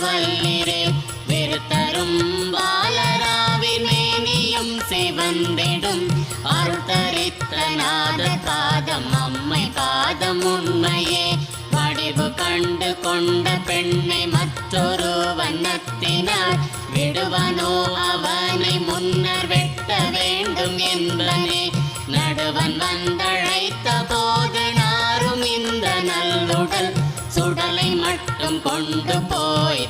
வல்லிரே வெறுத்தரும் பாலராவின் மேனியும் சிவந்திடும் அருள்தரித்த நாத பாதம் அம்மை பாதம் உண்மையே வடிவு கண்டு கொண்ட பெண்ணை மற்றொரு வண்ணத்தினார் விடுவனோ அவனை முன்னர் வெட்ட வேண்டும் என்பனே நடுவன் வந்தழைத்த போது நாரும் இந்த நல்லுடல் சுடலை மட்டும் கொண்டு போய்